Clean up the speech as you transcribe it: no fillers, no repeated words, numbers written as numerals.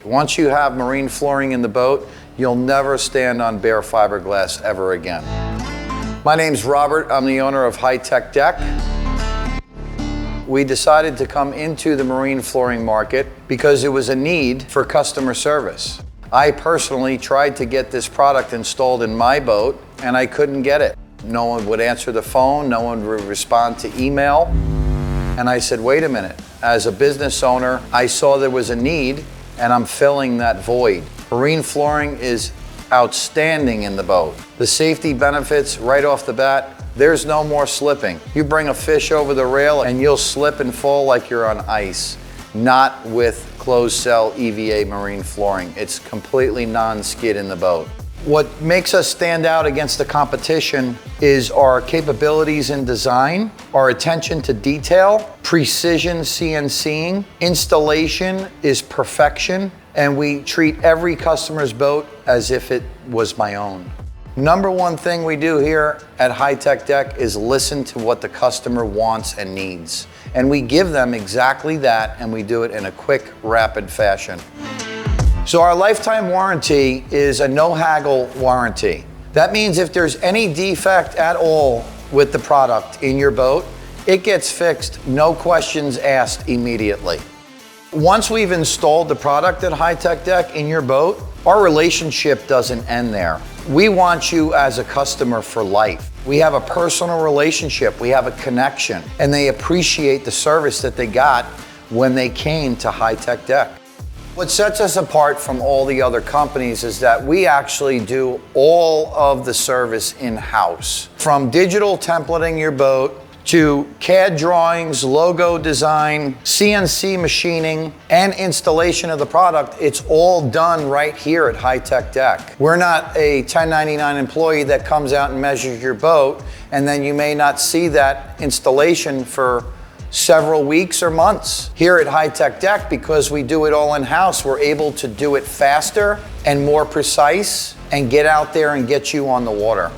Once you have marine flooring in the boat, you'll never stand on bare fiberglass ever again. My name's Robert. I'm the owner of High Tech Deck. We decided to come into the marine flooring market because it was a need for customer service. I personally tried to get this product installed in my boat and I couldn't get it. No one would answer the phone, no one would respond to email. And I said, wait a minute. As a business owner, I saw there was a need and I'm filling that void. Marine flooring is outstanding in the boat. The safety benefits right off the bat, there's no more slipping. You bring a fish over the rail and you'll slip and fall like you're on ice. Not with closed cell EVA Marine Flooring. It's completely non-skid in the boat. What makes us stand out against the competition is our capabilities in design, our attention to detail, precision CNCing, installation is perfection, and we treat every customer's boat as if it was my own. Number one thing we do here at High Tech Deck is listen to what the customer wants and needs. And we give them exactly that, and we do it in a quick, rapid fashion. So our lifetime warranty is a no-haggle warranty. That means if there's any defect at all with the product in your boat, it gets fixed, no questions asked immediately. Once we've installed the product at High Tech Deck in your boat, our relationship doesn't end there. We want you as a customer for life. We have a personal relationship, we have a connection, and they appreciate the service that they got when they came to High Tech Deck. What sets us apart from all the other companies is that we actually do all of the service in-house. From digital templating your boat, to CAD drawings, logo design, CNC machining, and installation of the product, it's all done right here at High Tech Deck. We're not a 1099 employee that comes out and measures your boat, and then you may not see that installation for several weeks or months. Here at High Tech Deck, because we do it all in-house, we're able to do it faster and more precise and get out there and get you on the water.